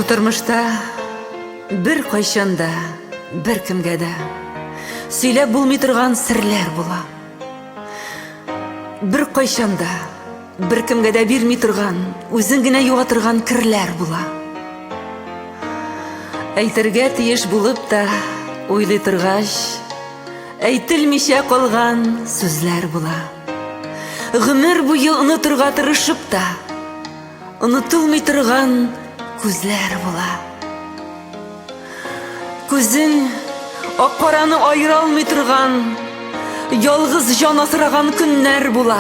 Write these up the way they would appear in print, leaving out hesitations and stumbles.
Бу тормышта бер кайчанда, бер кемгә дә сөйләп булмый торган серләр була. Бер кайчанда, бер кемгә дә бирми торган, үзен генә юга торган кирләр була. Әйтергә тиеш булып та, уйлый торгач, әйтелмичә калган сүзләр була. Гомер буе онытырга тырышып та, онытылмый торган күзләр була. Күзең ак-караны айыра алмый торган, ялгыз җан асраган көннәр була.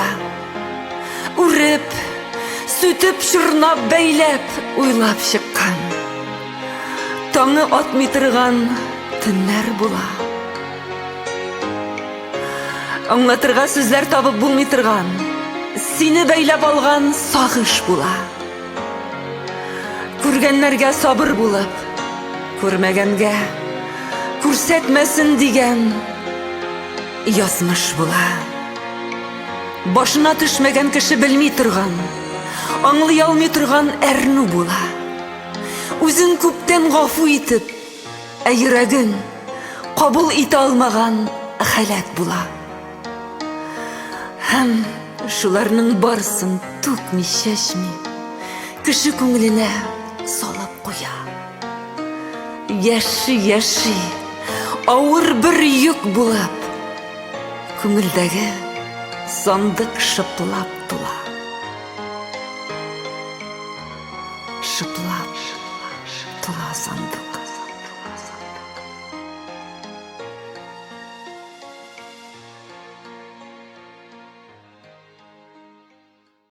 Үреп, сүтеп, чорнап, бәйләп, уйлап чыккан, таңы атмый торган төннәр була. Аңлатырга сүзләр табып булмый торган, сине бәйләп алган сагыш була. Күргәннәргә сабыр булып, күрмәгәнгә күрсәтмәсен дигән язмыш була. Башына төшмәгән кеше белми торган, аңлый алмый торган әрнү була. Үзен күптән гафу итеп, ә йөрәген кабул итә алмаган халәт була. Һәм шуларның барсын түкми, чәчми, кеше күңеленә салып куя. Яши, авыр бер йөк булып, күңелдәге сандык шыплап тула.